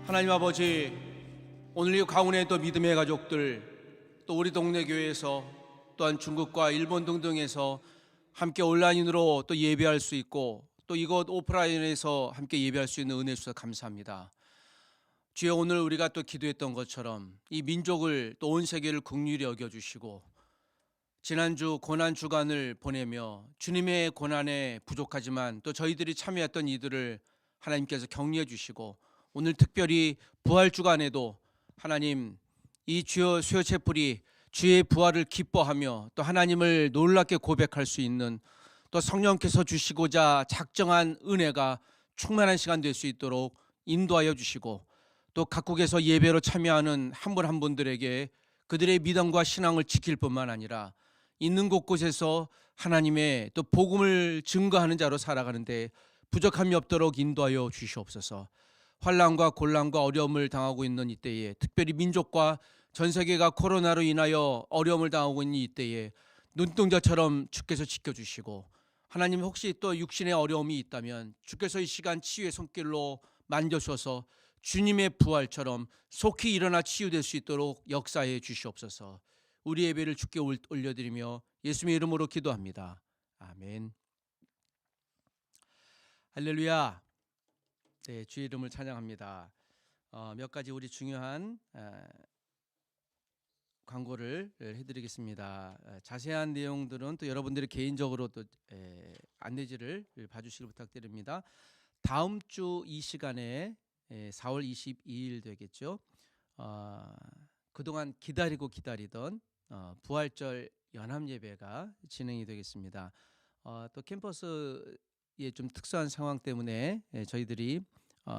하나님 아버지, 오늘 이 강운의 또 믿음의 가족들, 또 우리 동네 교회에서 또한 중국과 일본 등등에서 함께 온라인으로 또 예배할 수 있고 또 이곳 오프라인에서 함께 예배할 수 있는 은혜 주셔서 감사합니다. 주여, 오늘 우리가 또 기도했던 것처럼 이 민족을 또 온 세계를 긍휼히 여겨주시고 지난주 고난 주간을 보내며 주님의 고난에 부족하지만 또 저희들이 참여했던 이들을 하나님께서 격려해 주시고 오늘 특별히 부활 주간에도 하나님 이 주여 수요 채플이 주의 부활을 기뻐하며 또 하나님을 놀랍게 고백할 수 있는 또 성령께서 주시고자 작정한 은혜가 충만한 시간 될 수 있도록 인도하여 주시고 또 각국에서 예배로 참여하는 한 분 한 분들에게 그들의 믿음과 신앙을 지킬 뿐만 아니라 있는 곳곳에서 하나님의 또 복음을 증거하는 자로 살아가는데 부족함이 없도록 인도하여 주시옵소서. 환난과 곤란과 어려움을 당하고 있는 이때에, 특별히 민족과 전 세계가 코로나로 인하여 어려움을 당하고 있는 이때에 눈동자처럼 주께서 지켜주시고, 하나님 혹시 또 육신의 어려움이 있다면 주께서 이 시간 치유의 손길로 만져주셔서 주님의 부활처럼 속히 일어나 치유될 수 있도록 역사해 주시옵소서. 우리 예배를 주께 올려드리며 예수님의 이름으로 기도합니다. 아멘. 할렐루야. 네, 주의 이름을 찬양합니다. 몇 가지 우리 중요한 광고를 해드리겠습니다. 자세한 내용들은 또 여러분들이 개인적으로 또 안내지를 봐주시길 부탁드립니다. 다음 주 이 시간에 4월 22일 되겠죠. 그동안 기다리던 부활절 연합 예배가 진행이 되겠습니다. 또 캠퍼스의 좀 특수한 상황 때문에 저희들이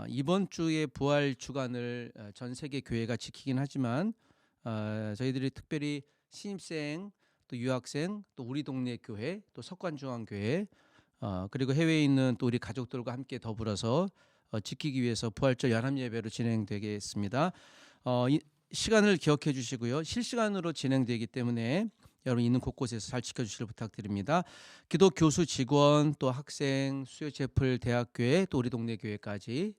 이번 주에 부활 주간을 전 세계 교회가 지키긴 하지만 저희들이 특별히 신입생, 또 유학생, 또 우리 동네 교회, 또 석관중앙교회, 그리고 해외에 있는 또 우리 가족들과 함께 더불어서 지키기 위해서 부활절 연합 예배로 진행되겠습니다. 이 시간을 기억해 주시고요. 실시간으로 진행되기 때문에 여러분 있는 곳곳에서 잘 지켜주시길 부탁드립니다. 기독 교수, 직원, 또 학생, 수요 채플, 대학교회, 또 우리 동네 교회까지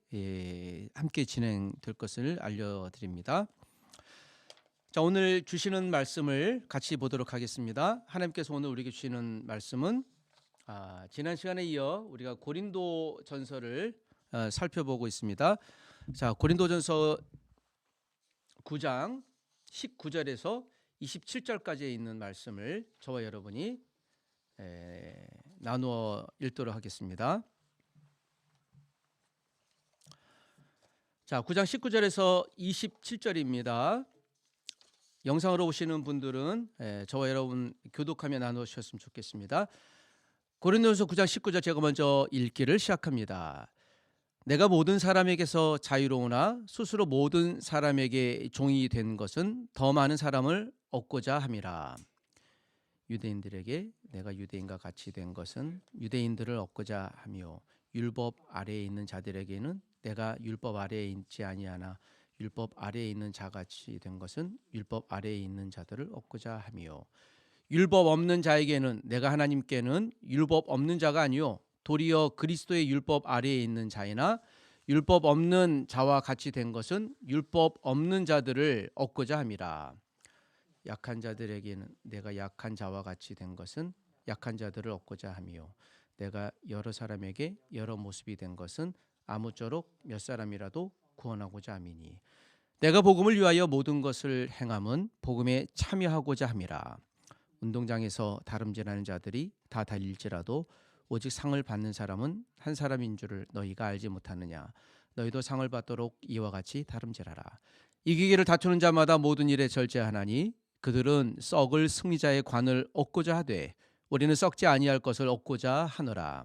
함께 진행될 것을 알려드립니다. 자, 오늘 주시는 말씀을 같이 보도록 하겠습니다. 하나님께서 오늘 우리에게 주시는 말씀은 지난 시간에 이어 우리가 고린도 전서를 살펴보고 있습니다. 자, 고린도 전서 9장 19절에서 27절까지에 있는 말씀을 저와 여러분이 나누어 읽도록 하겠습니다. 자, 9장 19절에서 27절입니다. 영상으로 오시는 분들은 저와 여러분 교독하며 나누어 주셨으면 좋겠습니다. 고린도전서 9장 19절 제가 먼저 읽기를 시작합니다. 내가 모든 사람에게서 자유로우나 스스로 모든 사람에게 종이 된 것은 더 많은 사람을 얻고자 함이라. 유대인들에게 내가 유대인과 같이 된 것은 유대인들을 얻고자 하며 율법 아래에 있는 자들에게는 내가 율법 아래에 있지 아니하나 율법 아래에 있는 자같이 된 것은 율법 아래에 있는 자들을 얻고자 하며 율법 없는 자에게는 내가 하나님께는 율법 없는 자가 아니요 도리어 그리스도의 율법 아래에 있는 자이나 율법 없는 자와 같이 된 것은 율법 없는 자들을 얻고자 함이라. 약한 자들에게는 내가 약한 자와 같이 된 것은 약한 자들을 얻고자 하며 내가 여러 사람에게 여러 모습이 된 것은 아무쪼록 몇 사람이라도 구원하고자 함이니 내가 복음을 위하여 모든 것을 행함은 복음에 참여하고자 함이라. 운동장에서 다름질하는 자들이 다 달릴지라도 오직 상을 받는 사람은 한 사람인 줄을 너희가 알지 못하느냐. 너희도 상을 받도록 이와 같이 다름질하라. 이기기를 다투는 자마다 모든 일에 절제하나니 그들은 썩을 승리자의 관을 얻고자 하되 우리는 썩지 아니할 것을 얻고자 하노라.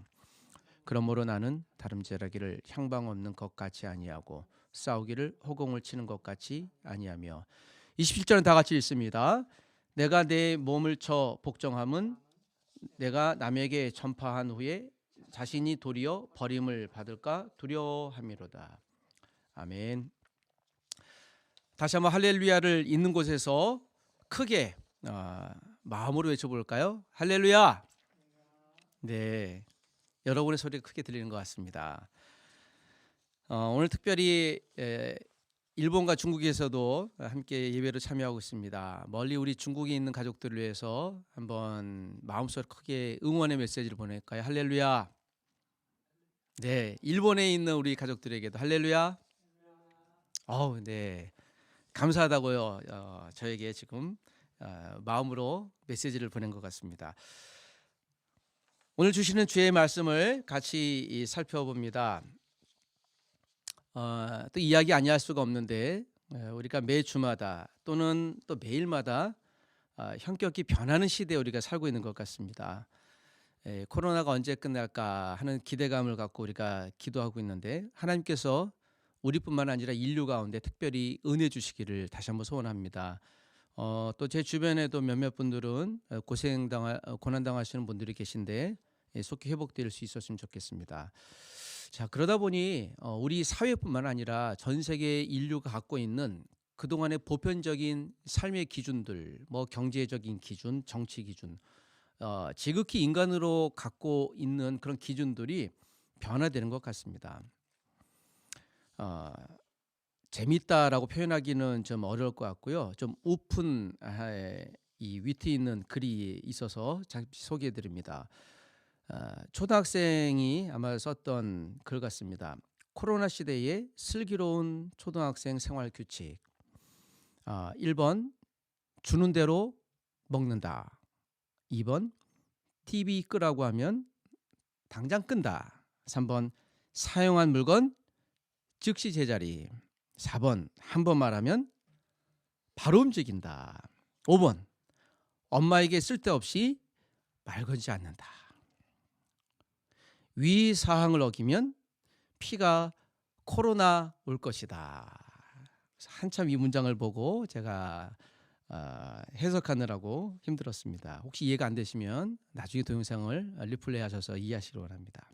그러므로 나는 다름질하기를 향방 없는 것 같이 아니하고 싸우기를 호공을 치는 것 같이 아니하며 27절은 다 같이 읽습니다. 내가 내 몸을 쳐 복종함은 내가 남에게 전파한 후에 자신이 도리어 버림을 받을까 두려워함이로다. 아멘. 다시 한번 할렐루야를 있는 곳에서 크게 마음으로 외쳐볼까요? 할렐루야. 네, 여러분의 소리가 크게 들리는 것 같습니다. 오늘 특별히 일본과 중국에서도 함께 예배를 참여하고 있습니다. 멀리 우리 중국에 있는 가족들을 위해서 한번 마음속으로 크게 응원의 메시지를 보낼까요? 할렐루야. 네, 일본에 있는 우리 가족들에게도 할렐루야. 네, 감사하다고요. 저에게 지금 마음으로 메시지를 보낸 것 같습니다. 오늘 주시는 주의 말씀을 같이 살펴봅니다. 또 이야기 아니할 수가 없는데 우리가 매 주마다 또는 또 매일마다 현격히 변하는 시대에 우리가 살고 있는 것 같습니다. 코로나가 언제 끝날까 하는 기대감을 갖고 우리가 기도하고 있는데 하나님께서 우리뿐만 아니라 인류 가운데 특별히 은혜 주시기를 다시 한번 소원합니다. 또 제 주변에도 몇몇 분들은 고난당하시는 분들이 계신데 속히 회복될 수 있었으면 좋겠습니다. 자, 그러다 보니 우리 사회뿐만 아니라 전 세계 인류가 갖고 있는 그동안의 보편적인 삶의 기준들, 뭐 경제적인 기준, 정치 기준, 지극히 인간으로 갖고 있는 그런 기준들이 변화되는 것 같습니다. 재밌다라고 표현하기는 좀 어려울 것 같고요. 좀 오픈 이 위트 있는 글이 있어서 잠시 소개해 드립니다. 초등학생이 아마 썼던 글 같습니다. 코로나 시대의 슬기로운 초등학생 생활 규칙. 1번 주는 대로 먹는다. 2번 TV 끄라고 하면 당장 끈다. 3번 사용한 물건 즉시 제자리. 4번 한 번 말하면 바로 움직인다. 5번 엄마에게 쓸데없이 말 걸지 않는다. 위 사항을 어기면 피가 코로나 올 것이다. 한참 이 문장을 보고 제가 해석하느라고 힘들었습니다. 혹시 이해가 안 되시면 나중에 동영상을 리플레이 하셔서 이해하시기 바랍니다.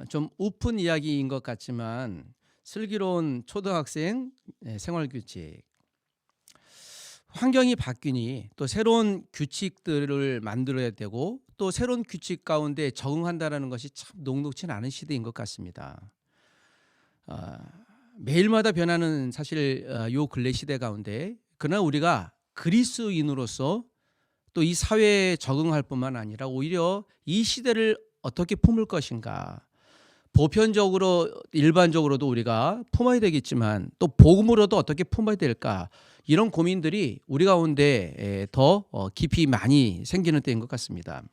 좀 오픈 이야기인 것 같지만 슬기로운 초등학생 생활규칙. 환경이 바뀌니 또 새로운 규칙들을 만들어야 되고 또 새로운 규칙 가운데 적응한다는 것이 참 녹록지는 않은 시대인 것 같습니다. 매일마다 변하는 사실 요 근래 시대 가운데 그러나 우리가 그리스도인으로서 또 이 사회에 적응할 뿐만 아니라 오히려 이 시대를 어떻게 품을 것인가, 보편적으로 일반적으로도 우리가 품어야 되겠지만 또 복음으로도 어떻게 품어야 될까, 이런 고민들이 우리 가운데 더 깊이 많이 생기는 때인 것 같습니다.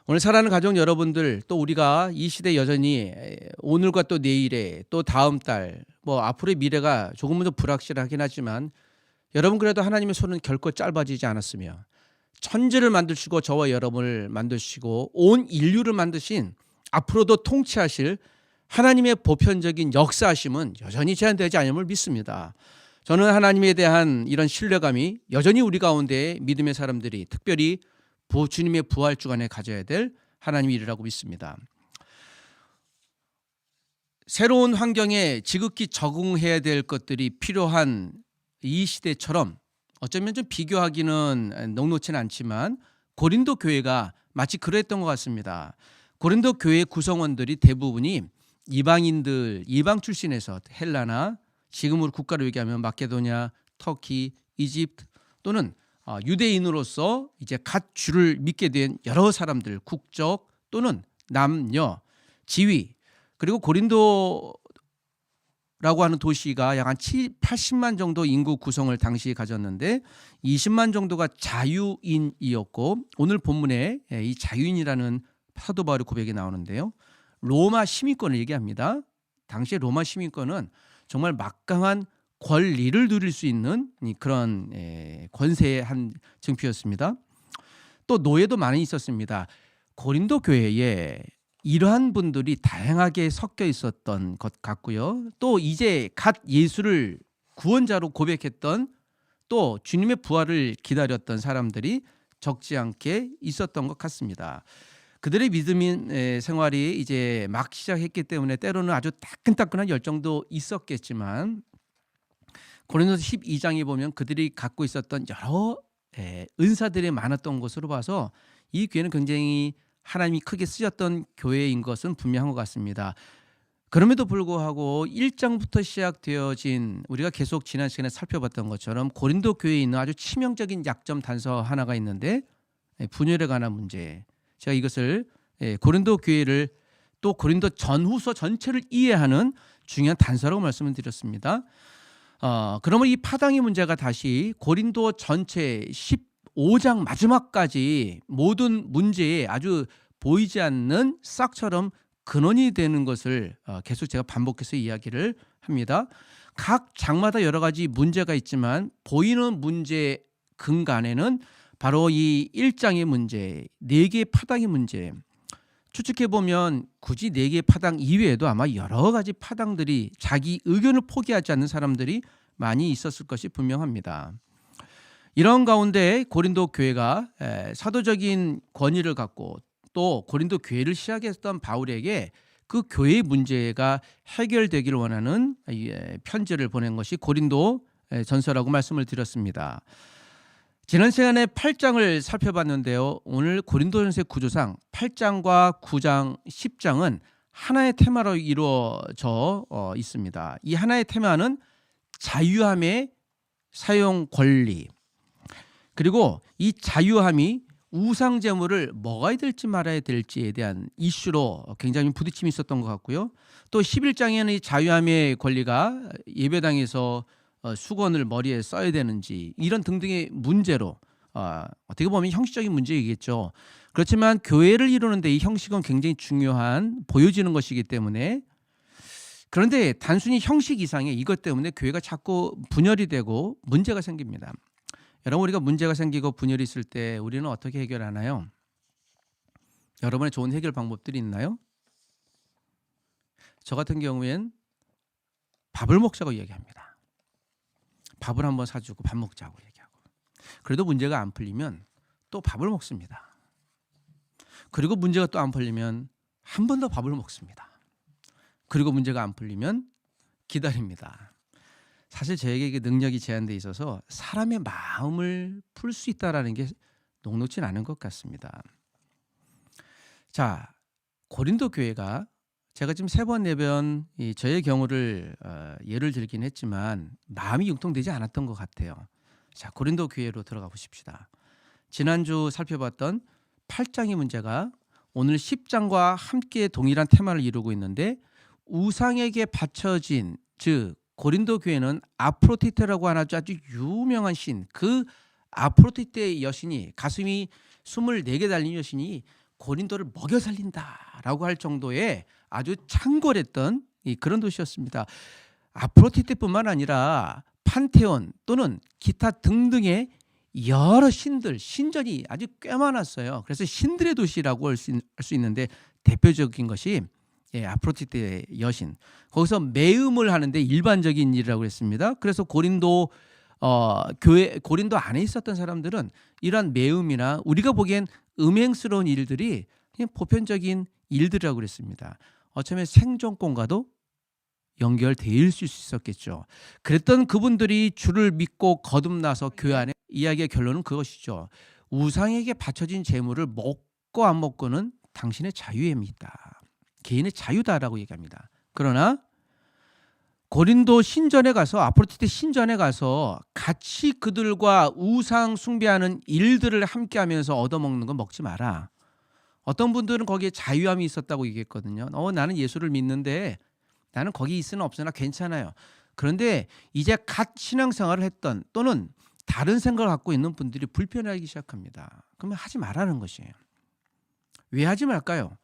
오늘 사랑하는 가족 여러분들, 또 우리가 이 시대 여전히 오늘과 또 내일에 또 다음 달 뭐 앞으로의 미래가 조금은 더 불확실하긴 하지만 여러분 그래도 하나님의 손은 결코 짧아지지 않았으며 천지를 만드시고 저와 여러분을 만드시고 온 인류를 만드신 앞으로도 통치하실 하나님의 보편적인 역사하심은 여전히 제한되지 않음을 믿습니다. 저는 하나님에 대한 이런 신뢰감이 여전히 우리 가운데 믿음의 사람들이 특별히 주님의 부활 주간에 가져야 될 하나님의 일이라고 믿습니다. 새로운 환경에 지극히 적응해야 될 것들이 필요한 이 시대처럼 어쩌면 좀 비교하기는 녹록지는 않지만 고린도 교회가 마치 그랬던 것 같습니다. 고린도 교회 구성원들이 대부분이 이방인들, 이방 출신에서 헬라나 지금으로 국가로 얘기하면 마케도냐, 터키, 이집트 또는 유대인으로서 이제 갓 주를 믿게 된 여러 사람들, 국적 또는 남녀, 지위, 그리고 고린도라고 하는 도시가 약 한 80만 정도 인구 구성을 당시에 가졌는데 20만 정도가 자유인이었고, 오늘 본문에 이 자유인이라는 사도 바울의 고백이 나오는데요. 로마 시민권을 얘기합니다. 당시에 로마 시민권은 정말 막강한 권리를 누릴 수 있는 그런 권세의 한 증표였습니다. 또 노예도 많이 있었습니다. 고린도 교회에 이러한 분들이 다양하게 섞여 있었던 것 같고요. 또 이제 갓 예수를 구원자로 고백했던 또 주님의 부활을 기다렸던 사람들이 적지 않게 있었던 것 같습니다. 그들의 믿음인 생활이 이제 막 시작했기 때문에 때로는 아주 따끈따끈한 열정도 있었겠지만 고린도서 12장에 보면 그들이 갖고 있었던 여러 은사들이 많았던 것으로 봐서 이 교회는 굉장히 하나님이 크게 쓰셨던 교회인 것은 분명한 것 같습니다. 그럼에도 불구하고 1장부터 시작되어진 우리가 계속 지난 시간에 살펴봤던 것처럼 고린도 교회에 있는 아주 치명적인 약점 단서 하나가 있는데 분열에 관한 문제. 제가 이것을 고린도 교회를 또 고린도 전후서 전체를 이해하는 중요한 단서라고 말씀을 드렸습니다. 그러면 이 파당의 문제가 다시 고린도 전체 15장 마지막까지 모든 문제에 아주 보이지 않는 싹처럼 근원이 되는 것을 계속 제가 반복해서 이야기를 합니다. 각 장마다 여러 가지 문제가 있지만 보이는 문제 근간에는 바로 이 1장의 문제, 4개의 파당의 문제. 추측해 보면 굳이 4개의 파당 이외에도 아마 여러 가지 파당들이 자기 의견을 포기하지 않는 사람들이 많이 있었을 것이 분명합니다. 이런 가운데 고린도 교회가 사도적인 권위를 갖고 또 고린도 교회를 시작했던 바울에게 그 교회의 문제가 해결되기를 원하는 편지를 보낸 것이 고린도 전서라고 말씀을 드렸습니다. 지난 시간에 8장을 살펴봤는데요. 오늘 고린도전서의 구조상 8장과 9장, 10장은 하나의 테마로 이루어져 있습니다. 이 하나의 테마는 자유함의 사용 권리, 그리고 이 자유함이 우상 제물을 먹어야 될지 말아야 될지에 대한 이슈로 굉장히 부딪힘이 있었던 것 같고요. 또 11장에는 이 자유함의 권리가 예배당에서 수건을 머리에 써야 되는지 이런 등등의 문제로 어떻게 보면 형식적인 문제이겠죠. 그렇지만 교회를 이루는데 이 형식은 굉장히 중요한 보여지는 것이기 때문에, 그런데 단순히 형식 이상의 이것 때문에 교회가 자꾸 분열이 되고 문제가 생깁니다. 여러분, 우리가 문제가 생기고 분열이 있을 때 우리는 어떻게 해결하나요? 여러분의 좋은 해결 방법들이 있나요? 저 같은 경우엔 밥을 먹자고 이야기합니다. 밥을 한번 사주고 밥 먹자고 얘기하고, 그래도 문제가 안 풀리면 또 밥을 먹습니다. 그리고 문제가 또 안 풀리면 한 번 더 밥을 먹습니다. 그리고 문제가 안 풀리면 기다립니다. 사실 저에게 능력이 제한되어 있어서 사람의 마음을 풀 수 있다는 게 녹록진 않은 것 같습니다. 자, 고린도 교회가 제가 지금 3번, 4번 저의 경우를 예를 들긴 했지만 마음이 융통되지 않았던 것 같아요. 자, 고린도 교회로 들어가 보십시다. 지난주 살펴봤던 8장의 문제가 오늘 10장과 함께 동일한 테마를 이루고 있는데, 우상에게 바쳐진, 즉 고린도 교회는 아프로디테라고 하는 아주 유명한 신, 그 아프로디테 여신이, 가슴이 24개 달린 여신이 고린도를 먹여 살린다라고 할 정도의 아주 창궐했던 그런 도시였습니다. 아프로디테뿐만 아니라 판테온 또는 기타 등등의 여러 신들, 신전이 아주 꽤 많았어요. 그래서 신들의 도시라고 할 수 있는데 대표적인 것이 아프로디테 여신. 거기서 매음을 하는데 일반적인 일이라고 했습니다. 그래서 고린도 교회, 고린도 안에 있었던 사람들은 이러한 매음이나 우리가 보기엔 음행스러운 일들이 그냥 보편적인 일들이라고 그랬습니다. 어쩌면 생존권과도 연결될 수 있었겠죠. 그랬던 그분들이 주를 믿고 거듭나서 교회 안에, 이야기의 결론은 그것이죠. 우상에게 바쳐진 재물을 먹고 안 먹고는 당신의 자유에 있다. 개인의 자유다라고 얘기합니다. 그러나 고린도 신전에 가서, 아프로디테 신전에 가서 같이 그들과 우상 숭배하는 일들을 함께 하면서 얻어먹는 건 먹지 마라. 어떤 분들은 거기에 자유함이 있었다고 얘기했거든요. 나는 예수를 믿는데 나는 거기 있으나 없으나 괜찮아요. 그런데 이제 갓 신앙생활을 했던 또는 다른 생각을 갖고 있는 분들이 불편해하기 시작합니다. 그러면 하지 말라는 것이에요. 왜 하지 말까요?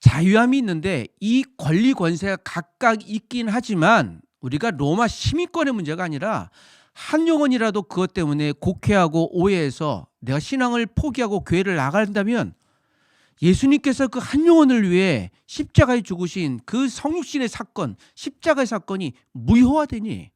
자유함이 있는데 이 권리 권세가 각각 있긴 하지만 우리가 로마 시민권의 문제가 아니라 한 영혼이라도 그것 때문에 곡해하고 오해해서 내가 신앙을 포기하고 교회를 나간다면 예수님께서 그 한 영혼을 위해 십자가에 죽으신 그 성육신의 사건, 십자가의 사건이 무효화되니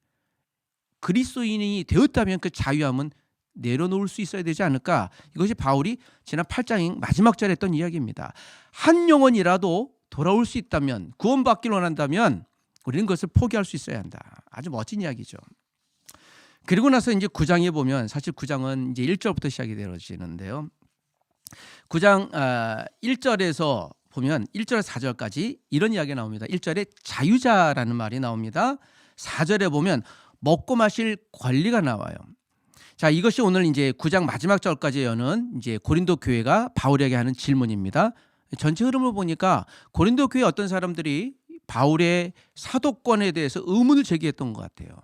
그리스도인이 되었다면 그 자유함은 내려놓을 수 있어야 되지 않을까? 이것이 바울이 지난 8장 마지막 절에 했던 이야기입니다. 한 영혼이라도 돌아올 수 있다면, 구원받기를 원한다면 우리는 그것을 포기할 수 있어야 한다. 아주 멋진 이야기죠. 그리고 나서 이제 9장에 보면, 사실 9장은 이제 1절부터 시작이 되어지는데요. 9장 1절에서 보면 1절에서 4절까지 이런 이야기가 나옵니다. 1절에 자유자라는 말이 나옵니다. 4절에 보면 먹고 마실 권리가 나와요. 자, 이것이 오늘 이제 9장 마지막 절까지 여는 이제 고린도 교회가 바울에게 하는 질문입니다. 전체 흐름을 보니까 고린도 교회 어떤 사람들이 바울의 사도권에 대해서 의문을 제기했던 것 같아요.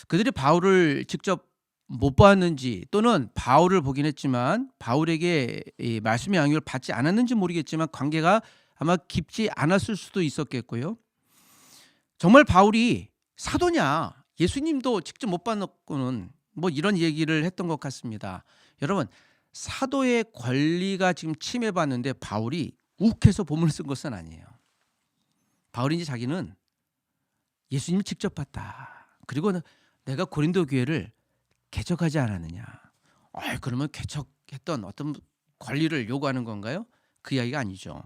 그들이 바울을 직접 못 봤는지 또는 바울을 보긴 했지만 바울에게 이 말씀의 양육을 받지 않았는지 모르겠지만 관계가 아마 깊지 않았을 수도 있었겠고요. 정말 바울이 사도냐? 예수님도 직접 못 봤고는 뭐 이런 얘기를 했던 것 같습니다. 여러분, 사도의 권리가 지금 침해받는데 바울이 욱해서 본문을 쓴 것은 아니에요. 바울이 이제 자기는 예수님을 직접 봤다. 그리고 내가 고린도 교회를 개척하지 않았느냐. 그러면 개척했던 어떤 권리를 요구하는 건가요? 그 이야기가 아니죠.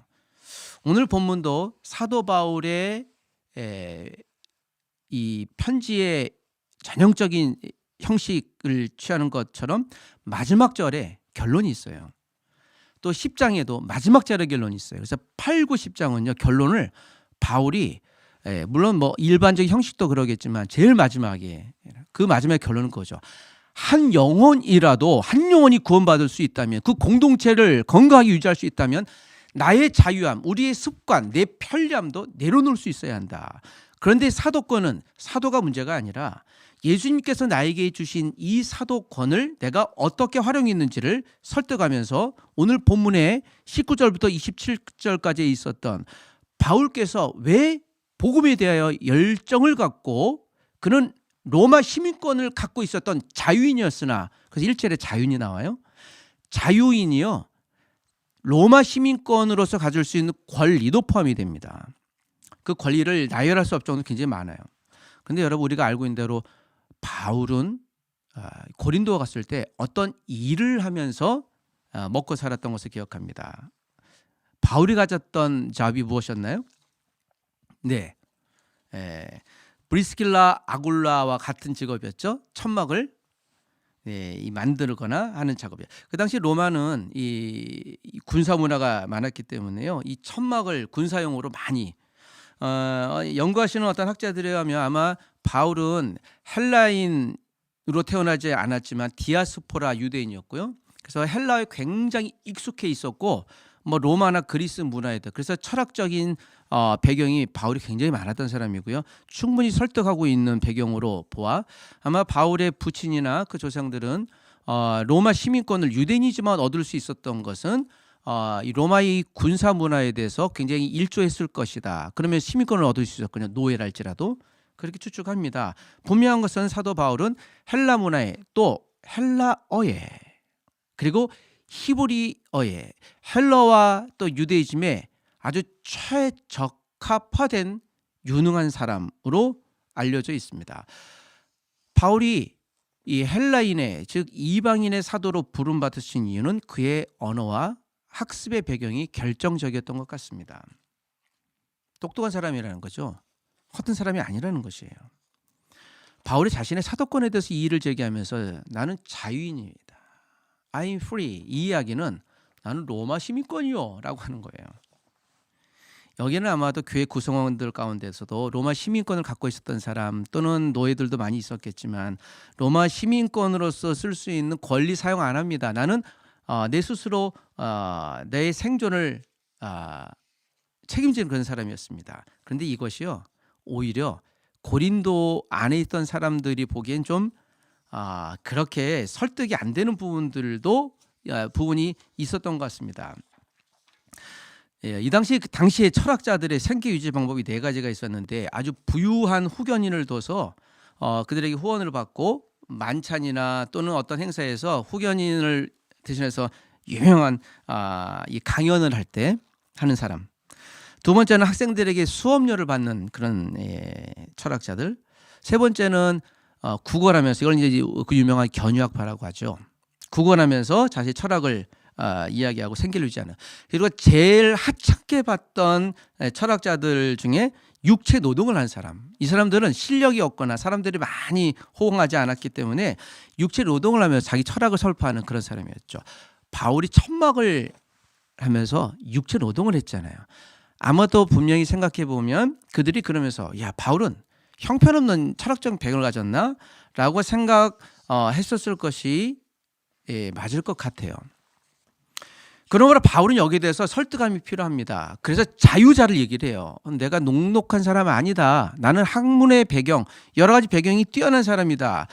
오늘 본문도 사도 바울의 이 편지의 전형적인 형식을 취하는 것처럼 마지막 절에 결론이 있어요. 또 10장에도 마지막 절에 결론이 있어요. 그래서 8, 9, 10장은요 결론을 바울이 물론 뭐 일반적인 형식도 그러겠지만 제일 마지막에 그 마지막 결론은 그거죠. 한 영혼이라도 한 영혼이 구원받을 수 있다면 그 공동체를 건강하게 유지할 수 있다면 나의 자유함, 우리의 습관, 내 편리함도 내려놓을 수 있어야 한다. 그런데 사도권은 사도가 문제가 아니라 예수님께서 나에게 주신 이 사도권을 내가 어떻게 활용했는지를 설득하면서 오늘 본문의 19절부터 27절까지 있었던 바울께서 왜 복음에 대하여 열정을 갖고 그는 로마 시민권을 갖고 있었던 자유인이었으나 그래서 1절에 자유인이 나와요. 자유인이요 로마 시민권으로서 가질 수 있는 권리도 포함이 됩니다. 그 권리를 나열할 수 없을 정도로 굉장히 많아요. 그런데 여러분 우리가 알고 있는 대로 바울은 고린도에 갔을 때 어떤 일을 하면서 먹고 살았던 것을 기억합니다. 바울이 가졌던 잡이 무엇이었나요? 네, 브리스길라 아굴라와 같은 직업이었죠. 천막을 만들거나 하는 작업이에요. 그 당시 로마는 이 군사 문화가 많았기 때문에요. 이 천막을 군사용으로 많이 연구하시는 어떤 학자들에 의하면 아마 바울은 헬라인으로 태어나지 않았지만 디아스포라 유대인이었고요. 그래서 헬라에 굉장히 익숙해 있었고 뭐 로마나 그리스 문화에도 그래서 철학적인 배경이 바울이 굉장히 많았던 사람이고요. 충분히 설득하고 있는 배경으로 보아 아마 바울의 부친이나 그 조상들은 로마 시민권을 유대인이지만 얻을 수 있었던 것은 이 로마의 군사 문화에 대해서 굉장히 일조했을 것이다. 그러면 시민권을 얻을 수 있었거든요. 노예랄지라도 그렇게 추측합니다. 분명한 것은 사도 바울은 헬라 문화에 또 헬라어에 그리고 히브리어에 헬라와 또 유대이즘에 아주 최적합화된 유능한 사람으로 알려져 있습니다. 바울이 이 헬라인의 즉 이방인의 사도로 부름받으신 이유는 그의 언어와 학습의 배경이 결정적이었던 것 같습니다. 똑똑한 사람이라는 거죠. 허튼 사람이 아니라는 것이에요. 바울이 자신의 사도권에 대해서 이의를 제기하면서 나는 자유인입니다. I'm free. 이 이야기는 나는 로마 시민권이요 라고 하는 거예요. 여기는 아마도 교회 구성원들 가운데서도 로마 시민권을 갖고 있었던 사람 또는 노예들도 많이 있었겠지만 로마 시민권으로서 쓸 수 있는 권리 사용 안 합니다. 나는 내 스스로 내 생존을 책임지는 그런 사람이었습니다. 그런데 이것이요 오히려 고린도 안에 있던 사람들이 보기엔 좀 그렇게 설득이 안 되는 부분이 있었던 것 같습니다. 이 당시에 철학자들의 생계 유지 방법이 4가지가 있었는데 아주 부유한 후견인을 둬서 그들에게 후원을 받고 만찬이나 또는 어떤 행사에서 후견인을 대신해서 유명한 이 강연을 할 때 하는 사람. 두 번째는 학생들에게 수업료를 받는 그런 철학자들. 세 번째는 구걸하면서 이걸 이제 그 유명한 견유학파라고 하죠. 구걸하면서 자신의 철학을 이야기하고 생계를 유지하는. 그리고 제일 하찮게 봤던 철학자들 중에 육체 노동을 한 사람. 이 사람들은 실력이 없거나 사람들이 많이 호응하지 않았기 때문에 육체 노동을 하면서 자기 철학을 설파하는 그런 사람이었죠. 바울이 천막을 하면서 육체 노동을 했잖아요. 아마도 분명히 생각해 보면 그들이 그러면서 야 바울은 형편없는 철학적 배경을 가졌나? 라고 생각했었을 것이 맞을 것 같아요. 그러므로 바울은 여기에 대해서 설득감이 필요합니다. 그래서 자유자를 얘기를 해요. 내가 녹록한 사람은 아니다. 나는 학문의 배경, 여러 가지 배경이 뛰어난 사람이다.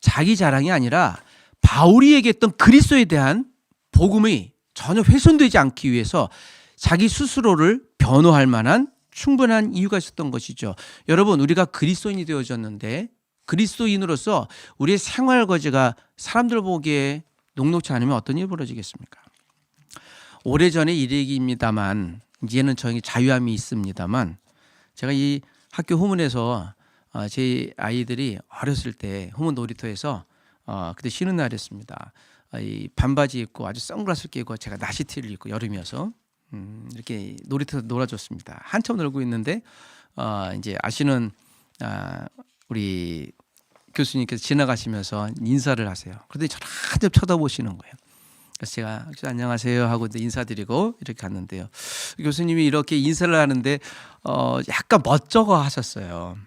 자기 자랑이 아니라 바울이 얘기했던 그리스도에 대한 복음이 전혀 훼손되지 않기 위해서 자기 스스로를 변호할 만한 충분한 이유가 있었던 것이죠. 여러분, 우리가 그리스도인이 되어졌는데 그리스도인으로서 우리의 생활 거지가 사람들 보기에 녹록지 않으면 어떤 일이 벌어지겠습니까? 오래전의 일얘기입니다만 이제는 저희 자유함이 있습니다만 제가 이 학교 후문에서 제 아이들이 어렸을 때 후문 놀이터에서 그때 쉬는 날이었습니다. 이 반바지 입고 아주 선글라스 끼고 제가 나시티를 입고 여름이어서 이렇게 놀이터에서 놀아줬습니다. 한참 놀고 있는데 이제 아시는 우리 교수님께서 지나가시면서 인사를 하세요. 그런데 저를 한참 쳐다보시는 거예요. 그래서 제가 안녕하세요 하고 인사드리고 이렇게 갔는데요. 교수님이 이렇게 인사를 하는데 약간 멋쩍어 하셨어요.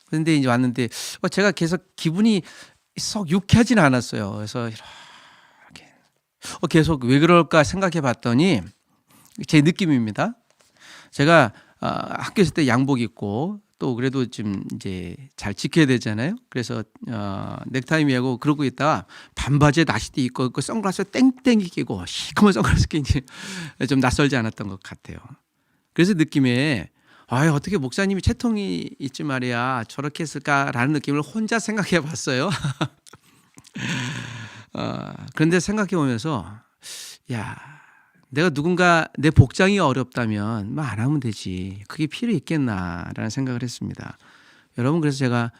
그런데 이제 왔는데 제가 계속 기분이 썩 유쾌하진 않았어요. 그래서 이렇게 계속 왜 그럴까 생각해 봤더니 제 느낌입니다. 제가 학교 있을 때 양복 입고 또 그래도 좀 이제 잘 지켜야 되잖아요. 그래서 넥타이 매고 그러고 있다가 반바지에 나시티 입고 그 선글라스 땡땡이 끼고 시커먼 선글라스 끼니 좀 낯설지 않았던 것 같아요. 그래서 느낌에 어떻게 목사님이 채통이 있지 말이야 저렇게 했을까라는 느낌을 혼자 생각해 봤어요. 그런데 생각해 보면서 내가 누군가 내 복장이 어렵다면 안 하면 되지. 그게 필요 있겠나라는 생각을 했습니다. 여러분, 그래서 제가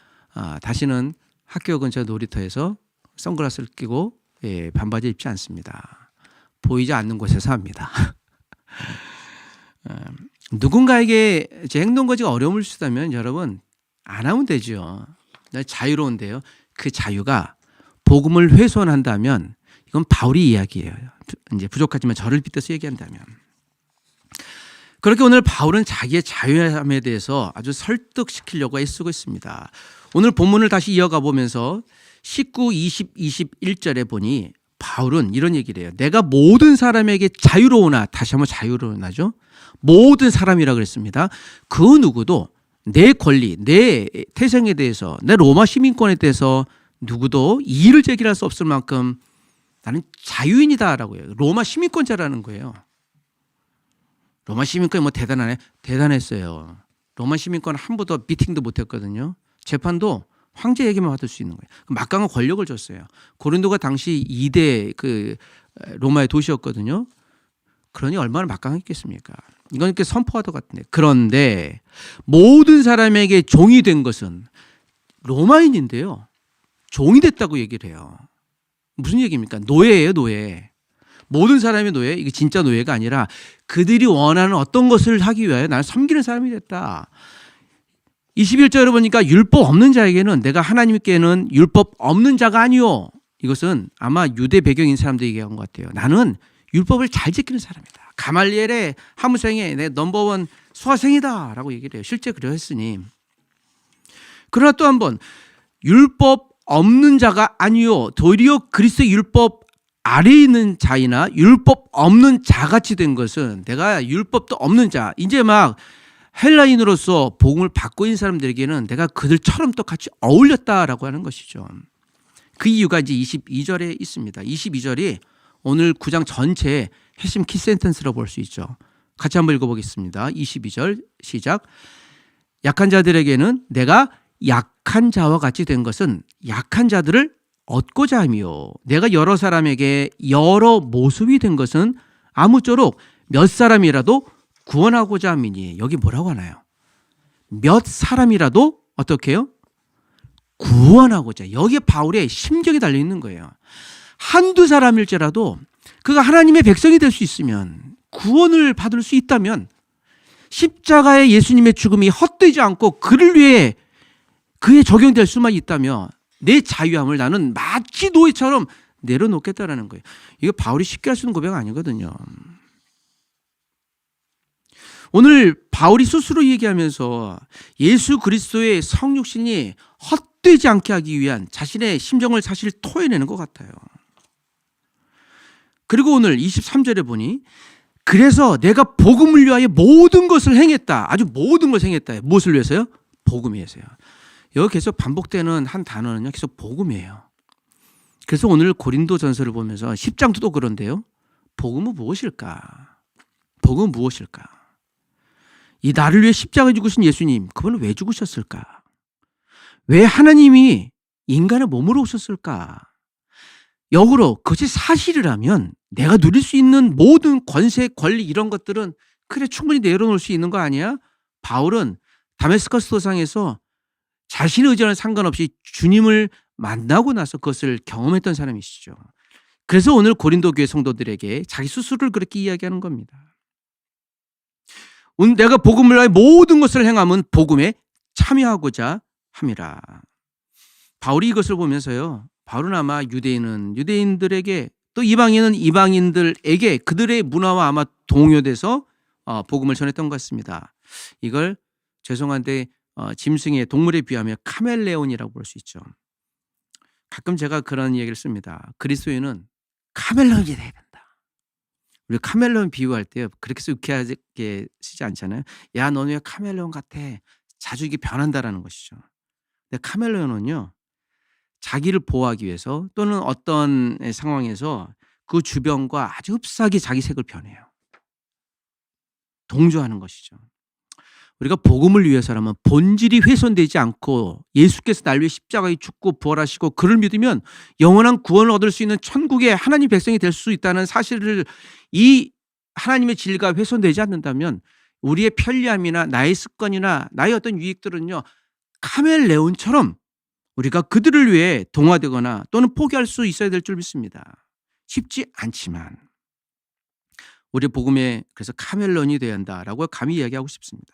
다시는 학교 근처 놀이터에서 선글라스를 끼고 반바지 입지 않습니다. 보이지 않는 곳에서 합니다. 누군가에게 제 행동거지가 어려움을 주다면 여러분 안 하면 되죠. 자유로운데요. 그 자유가 복음을 훼손한다면 이건 바울이 이야기예요. 이제 부족하지만 저를 빗대서 얘기한다면. 그렇게 오늘 바울은 자기의 자유함에 대해서 아주 설득시키려고 애쓰고 있습니다. 오늘 본문을 다시 이어가 보면서 19, 20, 21절에 보니 바울은 이런 얘기를 해요. 내가 모든 사람에게 자유로우나, 다시 한번 자유로우나죠. 모든 사람이라 그랬습니다. 그 누구도 내 권리, 내 태생에 대해서, 내 로마 시민권에 대해서 누구도 이의를 제기할 수 없을 만큼 나는 자유인이다라고 해요. 로마 시민권자라는 거예요. 로마 시민권이 뭐 대단하네? 대단했어요. 로마 시민권 한 번도 미팅도 못했거든요. 재판도 황제에게만 받을 수 있는 거예요. 막강한 권력을 줬어요. 고린도가 당시 2대 그 로마의 도시였거든요. 그러니 얼마나 막강했겠습니까? 이건 이렇게 선포하던 것 같은데. 그런데 모든 사람에게 종이 된 것은 로마인인데요. 종이 됐다고 얘기를 해요. 무슨 얘기입니까? 노예예요, 노예. 모든 사람의 노예, 이게 진짜 노예가 아니라 그들이 원하는 어떤 것을 하기 위하여 나는 섬기는 사람이 됐다. 21절에 보니까 율법 없는 자에게는 내가 하나님께는 율법 없는 자가 아니요. 이것은 아마 유대 배경인 사람들이 얘기한 것 같아요. 나는 율법을 잘 지키는 사람이다. 가말리엘의 하무생의 내 넘버원 수화생이다 라고 얘기를 해요. 실제 그러했으니. 그러나 또 한 번 율법 없는 자가 아니요 도리어 그리스도의 율법 아래에 있는 자이나 율법 없는 자같이 된 것은 내가 율법도 없는 자, 이제 막 헬라인으로서 복음을 받고 있는 사람들에게는 내가 그들처럼 똑같이 어울렸다라고 하는 것이죠. 그 이유가 이제 22절에 있습니다. 22절이 오늘 9장 전체의 핵심 키센텐스라고 볼 수 있죠. 같이 한번 읽어보겠습니다. 22절 시작. 약한 자들에게는 내가 약한 자와 같이 된 것은 약한 자들을 얻고자 함이요. 내가 여러 사람에게 여러 모습이 된 것은 아무쪼록 몇 사람이라도 구원하고자 함이니. 여기 뭐라고 하나요? 몇 사람이라도 어떻게 해요? 구원하고자. 여기에 바울의 심정이 달려있는 거예요. 한두 사람일지라도 그가 하나님의 백성이 될 수 있으면, 구원을 받을 수 있다면 십자가의 예수님의 죽음이 헛되지 않고 그를 위해 그에 적용될 수만 있다면 내 자유함을 나는 마치 노예처럼 내려놓겠다라는 거예요. 이거 바울이 쉽게 할 수 있는 고백 아니거든요. 오늘 바울이 스스로 얘기하면서 예수 그리스도의 성육신이 헛되지 않게 하기 위한 자신의 심정을 사실 토해내는 것 같아요. 그리고 오늘 23절에 보니 그래서 내가 복음을 위하여 모든 것을 행했다. 아주 모든 것을 행했다. 무엇을 위해서요? 복음 위해서요. 여기 계속 반복되는 한 단어는요, 계속 복음이에요. 그래서 오늘 고린도 전서를 보면서 10장도 또 그런데요. 복음은 무엇일까? 복음은 무엇일까? 이 나를 위해 십자가에 죽으신 예수님, 그분은 왜 죽으셨을까? 왜 하나님이 인간의 몸으로 오셨을까? 역으로 그것이 사실이라면 내가 누릴 수 있는 모든 권세, 권리 이런 것들은 그래 충분히 내려놓을 수 있는 거 아니야? 바울은 다메스커스 도상에서 자신의 의지와는 상관없이 주님을 만나고 나서 그것을 경험했던 사람이시죠. 그래서 오늘 고린도 교회 성도들에게 자기 스스로를 그렇게 이야기하는 겁니다. 내가 복음을 위하여 모든 것을 행함은 복음에 참여하고자 함이라. 바울이 이것을 보면서요, 바울은 아마 유대인들에게 또 이방인은 이방인들에게 그들의 문화와 아마 동요돼서 복음을 전했던 것 같습니다. 이걸 죄송한데 짐승의 동물에 비하면 카멜레온이라고 볼 수 있죠. 가끔 제가 그런 얘기를 씁니다. 그리스도인은 카멜레온이 돼야 된다. 우리 카멜레온 비유할 때 그렇게 유쾌하게 쓰지 않잖아요. 야, 너는 왜 카멜레온 같아? 자주 이게 변한다라는 것이죠. 근데 카멜레온은요, 자기를 보호하기 위해서 또는 어떤 상황에서 그 주변과 아주 흡사하게 자기 색을 변해요. 동조하는 것이죠. 우리가 복음을 위해서라면 본질이 훼손되지 않고 예수께서 날 위해 십자가에 죽고 부활하시고 그를 믿으면 영원한 구원을 얻을 수 있는 천국의 하나님 백성이 될 수 있다는 사실을, 이 하나님의 진리가 훼손되지 않는다면 우리의 편리함이나 나의 습관이나 나의 어떤 유익들은요, 카멜레온처럼 우리가 그들을 위해 동화되거나 또는 포기할 수 있어야 될 줄 믿습니다. 쉽지 않지만 우리 복음에 그래서 카멜레온이 되어야 한다라고 감히 이야기하고 싶습니다.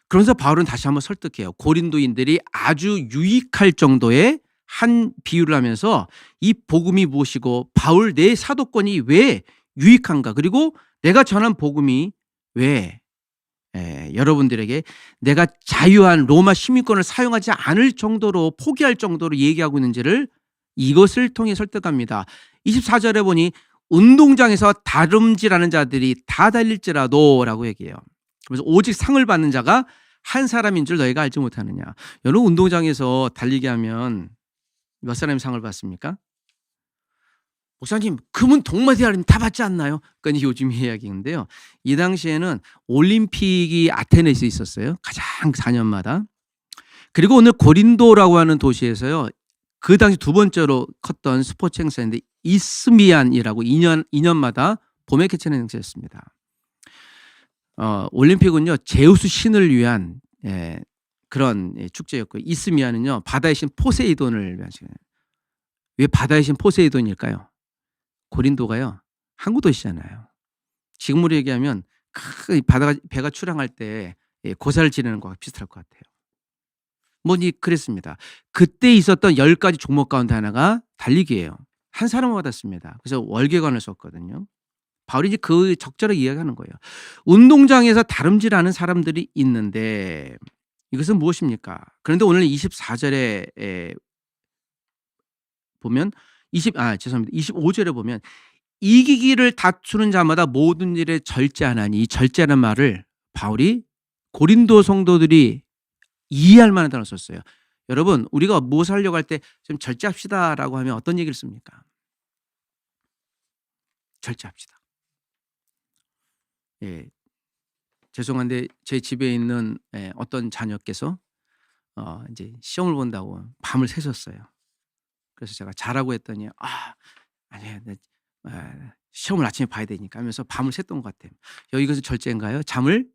그러면서 바울은 다시 한번 설득해요. 고린도인들이 아주 유익할 정도의 한 비유를 하면서 이 복음이 무엇이고 바울 내 사도권이 왜 유익한가, 그리고 내가 전한 복음이 왜 여러분들에게 내가 자유한 로마 시민권을 사용하지 않을 정도로 포기할 정도로 얘기하고 있는지를 이것을 통해 설득합니다. 24절에 보니 운동장에서 다름질하는 자들이 다 달릴지라도 라고 얘기해요. 그래서 오직 상을 받는 자가 한 사람인 줄 너희가 알지 못하느냐. 여러분, 운동장에서 달리기 하면 몇 사람이 상을 받습니까? 목사님, 금은 동메달은 다 받지 않나요? 그러니까 요즘 이야기인데요. 이 당시에는 올림픽이 아테네에서 있었어요. 가장 4년마다. 그리고 오늘 고린도라고 하는 도시에서요, 그 당시 두 번째로 컸던 스포츠 행사인데 이스미안이라고 2년마다 봄에 개최하는 행사였습니다. 올림픽은요, 제우스 신을 위한 그런 축제였고, 이스미안은요, 바다의 신 포세이돈을 위한 시간. 왜 바다의 신 포세이돈일까요? 고린도가요, 항구 도시잖아요. 지금으로 얘기하면 배가 출항할 때 고사를 지내는 것과 비슷할 것 같아요. 그랬습니다. 그때 있었던 10가지 종목 가운데 하나가 달리기예요. 한 사람을 받았습니다. 그래서 월계관을 썼거든요. 바울이 이제 그 적절하게 이야기하는 거예요. 운동장에서 다름질하는 사람들이 있는데 이것은 무엇입니까? 그런데 오늘 24절에 보면 25절에 보면 이기기를 다투는 자마다 모든 일에 절제하나니, 이 절제라는 말을 바울이 고린도 성도들이 이해할 만한 단어를 썼어요. 여러분, 우리가 무엇을 하려고 할 때 좀 절제합시다라고 하면 어떤 얘기를 씁니까? 절제합시다. 죄송한데 제 집에 있는 어떤 자녀께서 이제 시험을 본다고 밤을 새셨어요. 그래서 제가 자라고 했더니 아니야, 시험을 아침에 봐야 되니까 하면서 밤을 샜던 것 같아요. 이것은 절제인가요? 잠을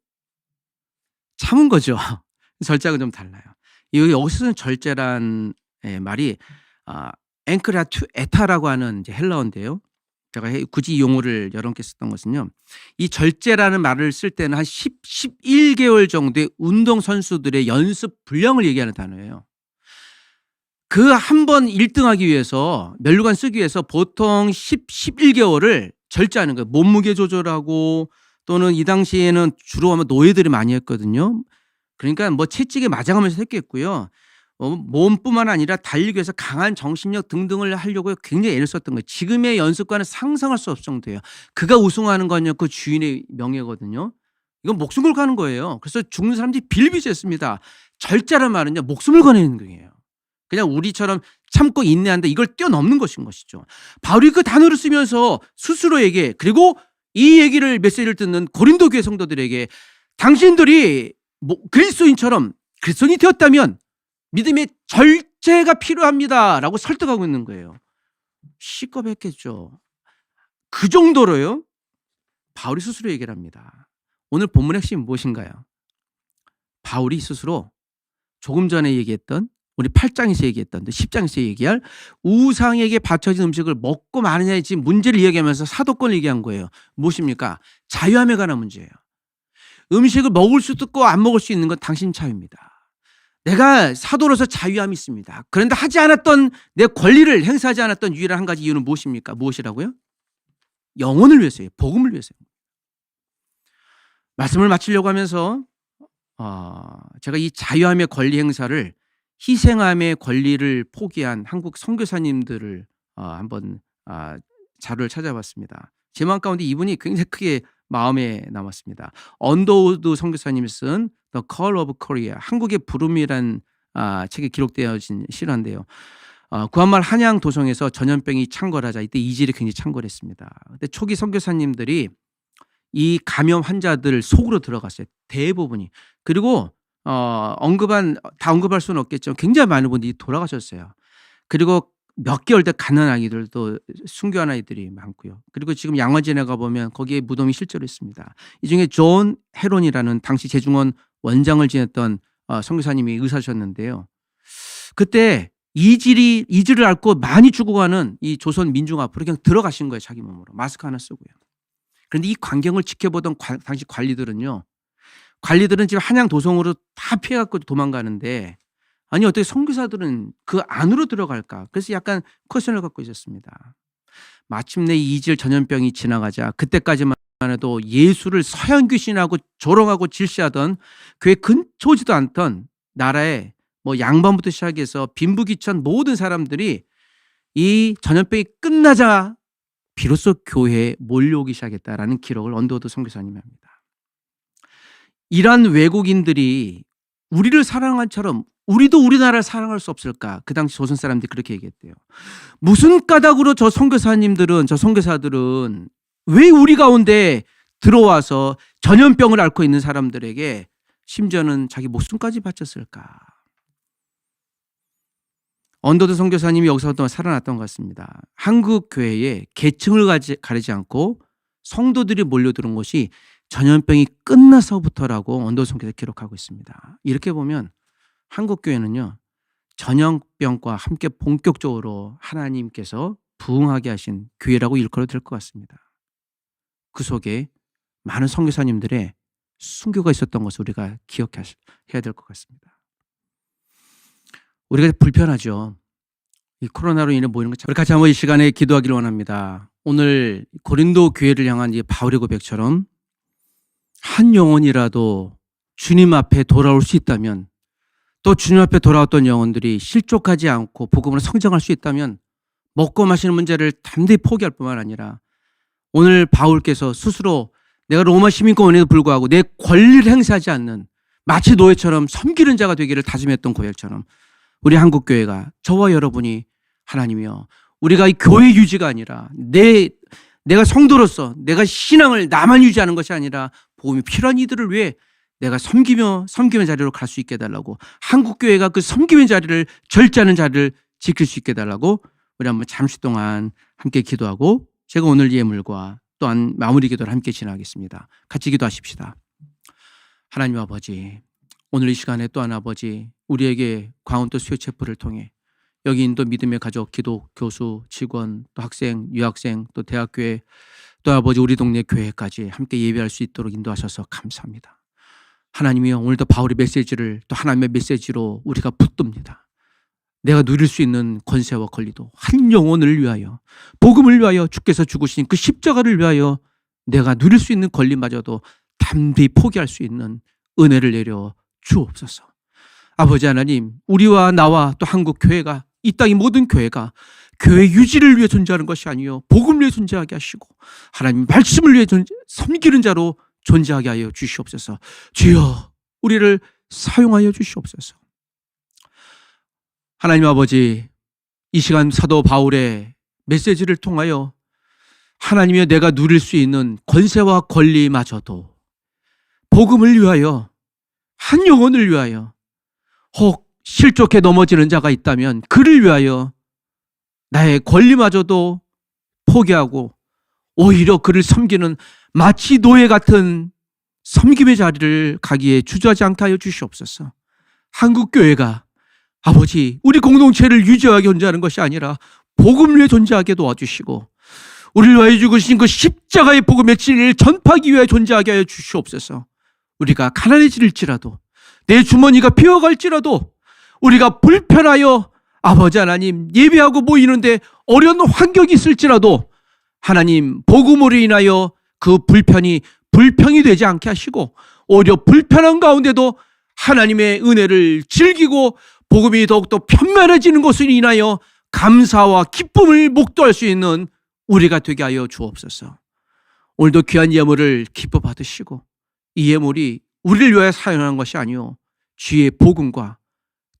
참은 거죠. 절제하고 좀 달라요. 여기서는 절제란 말이 앵크라투 에타라고 하는 이제 헬라어인데요. 제가 굳이 이 용어를 여러분께 썼던 것은요, 이 절제라는 말을 쓸 때는 한 11개월 정도의 운동선수들의 연습 분량을 얘기하는 단어예요. 그 한 번 1등하기 위해서, 면류관 쓰기 위해서 보통 11개월을 절제하는 거예요. 몸무게 조절하고 또는 이 당시에는 주로 아마 노예들이 많이 했거든요. 그러니까 뭐 채찍에 맞아가면서 했겠고요. 몸뿐만 아니라 달리기 위해서 강한 정신력 등등을 하려고 굉장히 애를 썼던 거예요. 지금의 연습과는 상상할 수 없을 정도예요. 그가 우승하는 건요, 그 주인의 명예거든요. 이건 목숨 걸고 하는 거예요. 그래서 죽는 사람들이 빌비했습니다. 절제란 말은요, 목숨을 거는 거예요. 그냥 우리처럼 참고 인내한다, 이걸 뛰어넘는 것인 것이죠. 바울이 그 단어를 쓰면서 스스로에게, 그리고 이 얘기를 메시지를 듣는 고린도 교회 성도들에게, 당신들이 그리스도인처럼 그리스도인이 되었다면 믿음의 절제가 필요합니다라고 설득하고 있는 거예요. 시겁했겠죠. 그 정도로요, 바울이 스스로 얘기를 합니다. 오늘 본문의 핵심이 무엇인가요? 바울이 스스로 조금 전에 얘기했던, 우리 8장에서 얘기했던 10장에서 얘기할 우상에게 바쳐진 음식을 먹고 마느냐의 지금 문제를 이야기하면서 사도권을 얘기한 거예요. 무엇입니까? 자유함에 관한 문제예요. 음식을 먹을 수도 있고 안 먹을 수 있는 건 당신 차유입니다. 내가 사도로서 자유함이 있습니다. 그런데 하지 않았던, 내 권리를 행사하지 않았던 유일한 한 가지 이유는 무엇입니까? 무엇이라고요? 영혼을 위해서예요. 복음을 위해서요. 말씀을 마치려고 하면서 제가 이 자유함의 권리 행사를 희생함의 권리를 포기한 한국 선교사님들을 한번 자료를 찾아봤습니다. 제 마음 가운데 이분이 굉장히 크게 마음에 남았습니다. 언더우드 선교사님이 쓴 The Call of Korea, 한국의 부름이란 책에 기록되어진 실화인데요. 구한말 한양 도성에서 전염병이 창궐하자 이때 이질이 굉장히 창궐했습니다. 그때 초기 선교사님들이 이 감염 환자들 속으로 들어갔어요. 대부분이. 그리고 다 언급할 수는 없겠지만 굉장히 많은 분들이 돌아가셨어요. 그리고 몇 개월 때 가난 아이들도 순교한 아이들이 많고요. 그리고 지금 양화진에 가보면 거기에 무덤이 실제로 있습니다. 이 중에 존 헤론이라는 당시 재중원 원장을 지냈던 선교사님이 의사셨는데요. 그때 이질을 앓고 많이 죽어가는 이 조선 민중 앞으로 그냥 들어가신 거예요. 자기 몸으로. 마스크 하나 쓰고요. 그런데 이 광경을 지켜보던 당시 관리들은 지금 한양 도성으로 다 피해갖고 도망가는데, 아니 어떻게 선교사들은 그 안으로 들어갈까? 그래서 약간 퀘션을 갖고 있었습니다. 마침내 이질 전염병이 지나가자 그때까지만 해도 예수를 서양 귀신하고 조롱하고 질시하던 교회 근처 오지도 않던 나라의 뭐 양반부터 시작해서 빈부귀천 모든 사람들이 이 전염병이 끝나자 비로소 교회에 몰려오기 시작했다라는 기록을 언더우드 선교사님이 합니다. 이란 외국인들이 우리를 사랑한 처럼 우리도 우리나라를 사랑할 수 없을까? 그 당시 조선 사람들이 그렇게 얘기했대요. 무슨 까닭으로 저 선교사들은 왜 우리 가운데 들어와서 전염병을 앓고 있는 사람들에게 심지어는 자기 목숨까지 바쳤을까? 언더우드 선교사님이 여기서 또 살아났던 것 같습니다. 한국 교회에 계층을 가리지 않고 성도들이 몰려들은 것이 전염병이 끝나서부터라고 언더우드 선교사가 기록하고 있습니다. 이렇게 보면 한국 교회는요, 전염병과 함께 본격적으로 하나님께서 부흥하게 하신 교회라고 일컬어도 될 것 같습니다. 그 속에 많은 선교사님들의 순교가 있었던 것을 우리가 기억해야 될 것 같습니다. 우리가 불편하죠. 이 코로나로 인해 모이는 것. 우리 같이 한번 이 시간에 기도하기를 원합니다. 오늘 고린도 교회를 향한 이 바울의 고백처럼 한 영혼이라도 주님 앞에 돌아올 수 있다면, 또 주님 앞에 돌아왔던 영혼들이 실족하지 않고 복음으로 성장할 수 있다면 먹고 마시는 문제를 담대히 포기할 뿐만 아니라 오늘 바울께서 스스로 내가 로마 시민권에도 불구하고 내 권리를 행사하지 않는 마치 노예처럼 섬기는 자가 되기를 다짐했던 고백처럼 우리 한국교회가, 저와 여러분이 하나님이여, 우리가 이 교회 유지가 아니라 내가 성도로서 내가 신앙을 나만 유지하는 것이 아니라 복음이 필요한 이들을 위해 내가 섬김의 자리로 갈 수 있게 해달라고, 한국교회가 그 섬김의 자리를, 절제하는 자리를 지킬 수 있게 해달라고 우리 한번 잠시 동안 함께 기도하고 제가 오늘 예물과 또한 마무리 기도를 함께 진행하겠습니다. 같이 기도하십시다. 하나님 아버지, 오늘 이 시간에 또한 아버지, 우리에게 광운도 수요체포를 통해 여기 인도 믿음의 가족, 기독, 교수, 직원, 또 학생, 유학생, 또 대학교회, 또 아버지 우리 동네 교회까지 함께 예배할 수 있도록 인도하셔서 감사합니다. 하나님이여, 오늘도 바울의 메시지를 또 하나님의 메시지로 우리가 붙듭니다. 내가 누릴 수 있는 권세와 권리도 한 영혼을 위하여, 복음을 위하여 주께서 죽으신 그 십자가를 위하여 내가 누릴 수 있는 권리마저도 담대히 포기할 수 있는 은혜를 내려 주옵소서. 아버지 하나님, 우리와 나와 또 한국 교회가, 이 땅의 모든 교회가 교회 유지를 위해 존재하는 것이 아니요 복음을 위해 존재하게 하시고 하나님 말씀을 위해 섬기는 자로 존재하게 하여 주시옵소서. 주여, 우리를 사용하여 주시옵소서. 하나님 아버지, 이 시간 사도 바울의 메시지를 통하여 하나님의 내가 누릴 수 있는 권세와 권리마저도 복음을 위하여, 한 영혼을 위하여, 혹 실족해 넘어지는 자가 있다면 그를 위하여 나의 권리마저도 포기하고 오히려 그를 섬기는 마치 노예 같은 섬김의 자리를 가기에 주저하지 않게 하여 주시옵소서. 한국교회가 아버지, 우리 공동체를 유지하게 존재하는 것이 아니라 복음을 위해 존재하게 도와주시고 우리를 위하여 죽으신 그 십자가의 복음의 진리를 전파하기 위해 존재하게 하여 주시옵소서. 우리가 가난해질지라도, 내 주머니가 비어갈지라도, 우리가 불편하여 아버지 하나님 예배하고 모이는데 어려운 환경이 있을지라도 하나님 복음으로 인하여 그 불편이 불평이 되지 않게 하시고 오히려 불편한 가운데도 하나님의 은혜를 즐기고 복음이 더욱더 편만해지는 것을 인하여 감사와 기쁨을 목도할 수 있는 우리가 되게 하여 주옵소서. 오늘도 귀한 예물을 기뻐 받으시고 이 예물이 우리를 위하여 사용한 것이 아니요 주의 복음과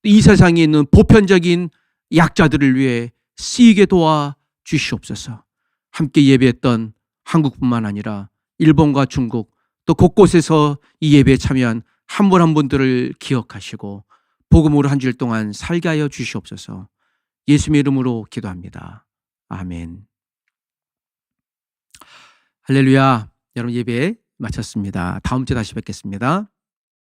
이 세상에 있는 보편적인 약자들을 위해 쓰이게 도와 주시옵소서. 함께 예배했던 한국뿐만 아니라 일본과 중국 또 곳곳에서 이 예배에 참여한 한 분 한 분들을 기억하시고 복음으로 한 주일 동안 살게 하여 주시옵소서. 예수님의 이름으로 기도합니다. 아멘. 할렐루야. 여러분, 예배 마쳤습니다. 다음 주에 다시 뵙겠습니다.